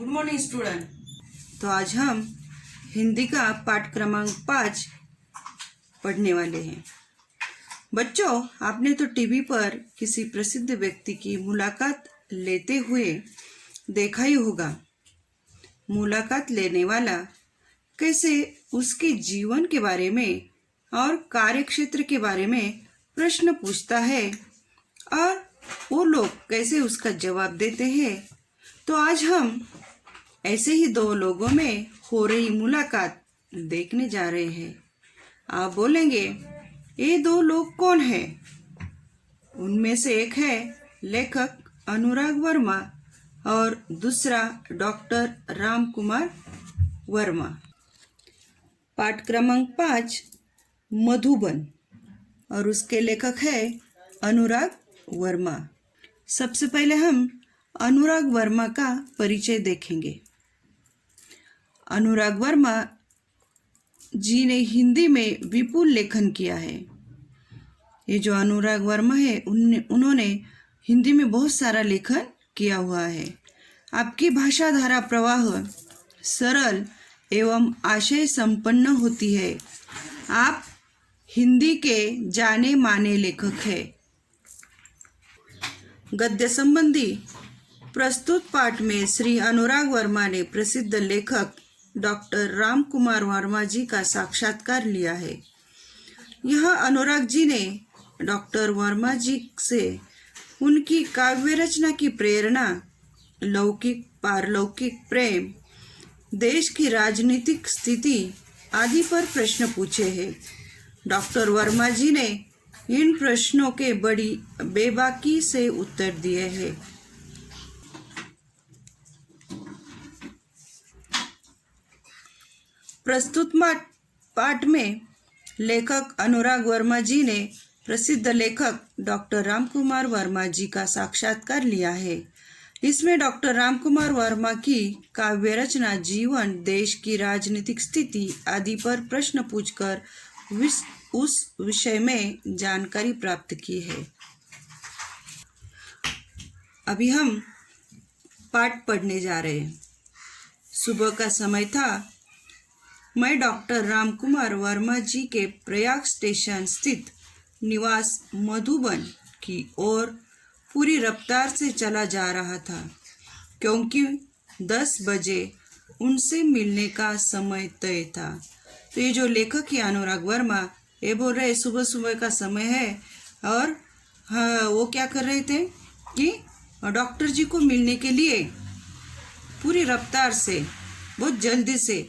Good morning student. तो आज हम हिंदी का पाठ क्रमांक 5 पढ़ने वाले हैं। बच्चों, आपने तो टीवी पर किसी प्रसिद्ध व्यक्ति की मुलाकात लेते हुए देखा ही होगा। मुलाकात लेने वाला कैसे उसके जीवन के बारे में और कार्यक्षेत्र के बारे में प्रश्न पूछता है और वो लोग कैसे उसका जवाब देते हैं। तो आज हम ऐसे ही दो लोगों में हो रही मुलाकात देखने जा रहे हैं। आप बोलेंगे, ये दो लोग कौन है? उनमें से एक है लेखक अनुराग वर्मा और दूसरा डॉक्टर रामकुमार वर्मा। पाठ क्रमांक 5 मधुबन और उसके लेखक है अनुराग वर्मा। सबसे पहले हम अनुराग वर्मा का परिचय देखेंगे। अनुराग वर्मा जी ने हिंदी में विपुल लेखन किया है। ये जो अनुराग वर्मा है उन्होंने हिंदी में बहुत सारा लेखन किया हुआ है। आपकी भाषा धारा प्रवाह सरल एवं आशय संपन्न होती है। आप हिंदी के जाने माने लेखक हैं। गद्य संबंधी प्रस्तुत पाठ में श्री अनुराग वर्मा ने प्रसिद्ध लेखक डॉक्टर रामकुमार वर्मा जी का साक्षात्कार लिया है। यह अनुराग जी ने डॉक्टर वर्मा जी से उनकी काव्य रचना की प्रेरणा, लौकिक पारलौकिक प्रेम, देश की राजनीतिक स्थिति आदि पर प्रश्न पूछे हैं। डॉक्टर वर्मा जी ने इन प्रश्नों के बड़ी बेबाकी से उत्तर दिए हैं। प्रस्तुत पाठ में लेखक अनुराग वर्मा जी ने प्रसिद्ध लेखक डॉक्टर रामकुमार वर्मा जी का साक्षात्कार लिया है। इसमें डॉक्टर रामकुमार वर्मा की काव्य रचना, जीवन, देश की राजनीतिक स्थिति आदि पर प्रश्न पूछकर उस विषय में जानकारी प्राप्त की है। अभी हम पाठ पढ़ने जा रहे हैं। सुबह का समय था। मैं डॉक्टर रामकुमार वर्मा जी के प्रयाग स्टेशन स्थित निवास मधुबन की ओर पूरी रफ्तार से चला जा रहा था, क्योंकि 10 बजे उनसे मिलने का समय तय था। तो ये जो लेखक है अनुराग वर्मा, ये बोल रहे सुबह सुबह का समय है और वो क्या कर रहे थे कि डॉक्टर जी को मिलने के लिए पूरी रफ्तार से बहुत जल्दी से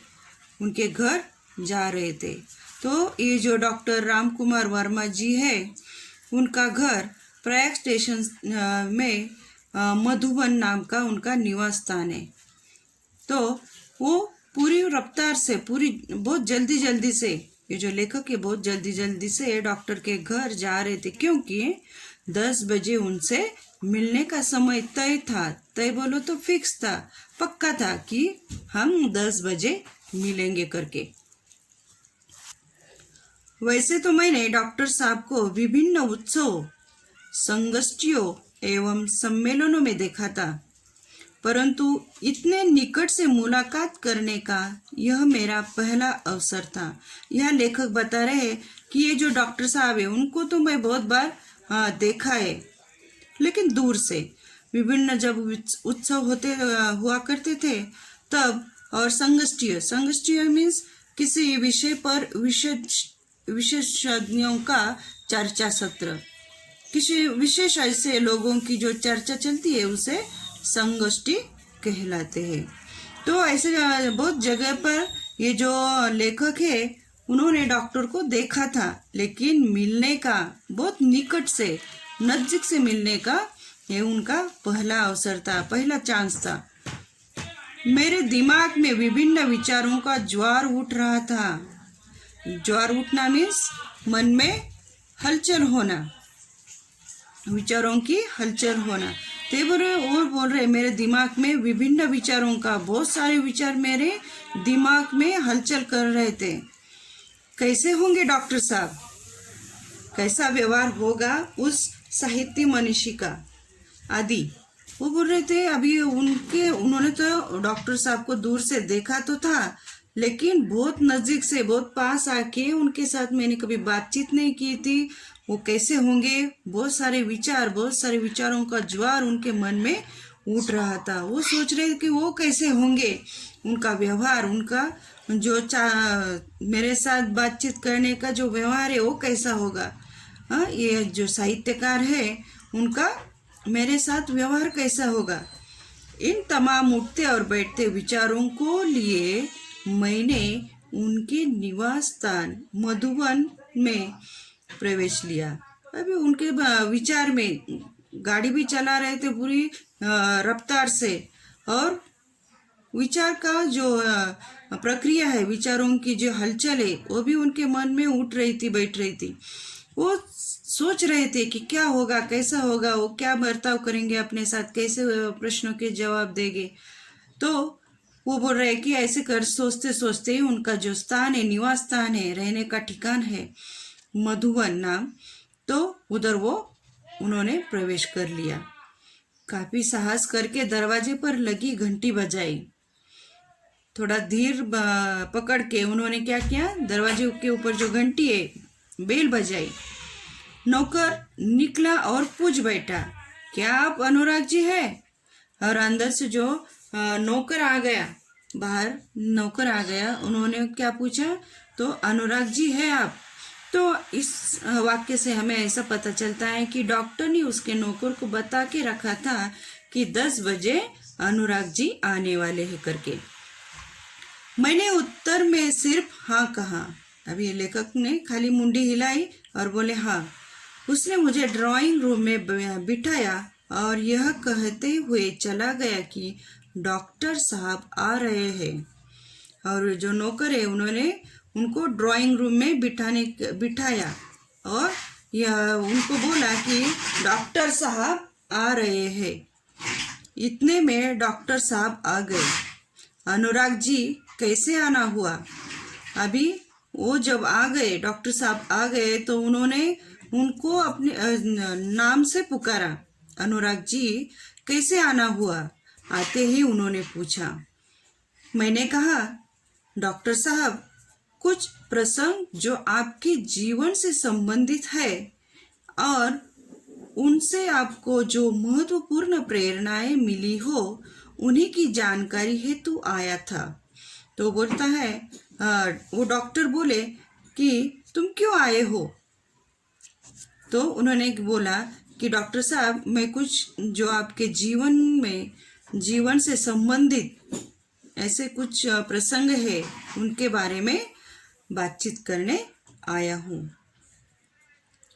उनके घर जा रहे थे। तो ये जो डॉक्टर रामकुमार वर्मा जी है, उनका घर प्रयाग स्टेशन में मधुबन नाम का उनका निवास स्थान है। तो वो पूरी रफ्तार से बहुत जल्दी से, ये जो लेखक है बहुत जल्दी से डॉक्टर के घर जा रहे थे, क्योंकि 10 बजे उनसे मिलने का समय तय था। तय बोलो तो फिक्स था, पक्का था कि हम 10 बजे मिलेंगे करके। वैसे तो मैंने डॉक्टर साहब को विभिन्न उत्सव, संगोष्ठियों एवं सम्मेलनों में देखा था, परंतु इतने निकट से मुलाकात करने का यह मेरा पहला अवसर था। यह लेखक बता रहे हैं कि ये जो डॉक्टर साहब है उनको तो मैं बहुत बार देखा है, लेकिन दूर से। विभिन्न जब उत्सव हुआ करते थे तब, और संगोष्ठियों मीन्स किसी विषय पर विशेषज्ञों का चर्चा सत्र, किसी विशेष ऐसे लोगों की जो चर्चा चलती है उसे संगोष्ठी कहलाते हैं। तो ऐसे बहुत जगह पर ये जो लेखक है उन्होंने डॉक्टर को देखा था, लेकिन मिलने का बहुत निकट से, नजदीक से मिलने का ये उनका पहला अवसर था, पहला चांस था। मेरे दिमाग में विभिन्न विचारों का ज्वार उठ रहा था। ज्वार उठना मीन्स मन में हलचल होना, विचारों की हलचल होना। ते बोल रहे मेरे दिमाग में विभिन्न विचारों का, बहुत सारे विचार मेरे दिमाग में हलचल कर रहे थे। कैसे होंगे डॉक्टर साहब, कैसा व्यवहार होगा उस साहित्य मनीषी का आदि वो बोल रहे थे। अभी उन्होंने तो डॉक्टर साहब को दूर से देखा तो था, लेकिन बहुत नज़दीक से, बहुत पास आके उनके साथ मैंने कभी बातचीत नहीं की थी। वो कैसे होंगे, बहुत सारे विचारों का ज्वार उनके मन में उठ रहा था। वो सोच रहे कि वो कैसे होंगे, उनका व्यवहार, उनका जो मेरे साथ बातचीत करने का जो व्यवहार है वो कैसा होगा। हाँ, ये जो साहित्यकार है उनका मेरे साथ व्यवहार कैसा होगा। इन तमाम उठते और बैठते विचारों को लिए मैंने उनके निवास स्थान मधुबन में प्रवेश लिया। अभी उनके विचार में गाड़ी भी चला रहे थे पूरी रफ्तार से, और विचार का जो प्रक्रिया है, विचारों की जो हलचल है वो भी उनके मन में उठ रही थी, बैठ रही थी। वो सोच रहे थे कि क्या होगा, कैसा होगा, वो क्या बर्ताव करेंगे अपने साथ, कैसे प्रश्नों के जवाब देंगे। तो वो बोल रहे कि ऐसे कर सोचते सोचते ही उनका जो स्थान है, निवास स्थान है, रहने का ठिकान है मधुबन नाम, तो उधर वो उन्होंने प्रवेश कर लिया। काफी साहस करके दरवाजे पर लगी घंटी बजाई। थोड़ा धीर पकड़ के उन्होंने क्या किया, दरवाजे के ऊपर जो घंटी है बेल बजाई। नौकर निकला और पूछ बैठा, क्या आप अनुराग जी है? और अंदर से जो नौकर आ गया, बाहर नौकर आ गया, उन्होंने क्या पूछा, तो अनुराग जी है आप? तो इस वाक्य से हमें ऐसा पता चलता है कि डॉक्टर ने उसके नौकर को बता के रखा था कि 10 बजे अनुराग जी आने वाले हैं करके। मैंने उत्तर में सिर्फ हाँ कहा। अभी ये लेखक ने खाली मुंडी हिलाई और बोले हाँ। उसने मुझे ड्राइंग रूम में बिठाया और यह कहते हुए चला गया कि डॉक्टर साहब आ रहे हैं। और जो नौकर है उन्होंने उनको ड्राइंग रूम में बिठाया और यह उनको बोला कि डॉक्टर साहब आ रहे हैं। इतने में डॉक्टर साहब आ गए। अनुराग जी कैसे आना हुआ? अभी वो जब आ गए, डॉक्टर साहब आ गए, तो उन्होंने उनको अपने नाम से पुकारा। अनुराग जी कैसे आना हुआ? आते ही उन्होंने पूछा। मैंने कहा, डॉक्टर साहब, कुछ प्रसंग जो आपके जीवन से संबंधित है और उनसे आपको जो महत्वपूर्ण प्रेरणाएं मिली हो, उन्हीं की जानकारी हेतु आया था। तो बोलता है, वो डॉक्टर बोले कि तुम क्यों आए हो? तो उन्होंने बोला कि डॉक्टर साहब, मैं कुछ जो आपके जीवन से संबंधित ऐसे कुछ प्रसंग है उनके बारे में बातचीत करने आया हूँ,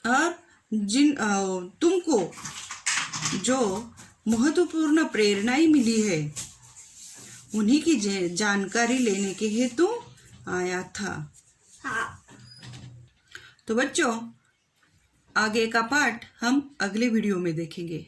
और तुमको जो महत्वपूर्ण प्रेरणाएं मिली है उन्हीं की जानकारी लेने के हेतु आया था। तो बच्चों, आगे का पाठ हम अगले वीडियो में देखेंगे।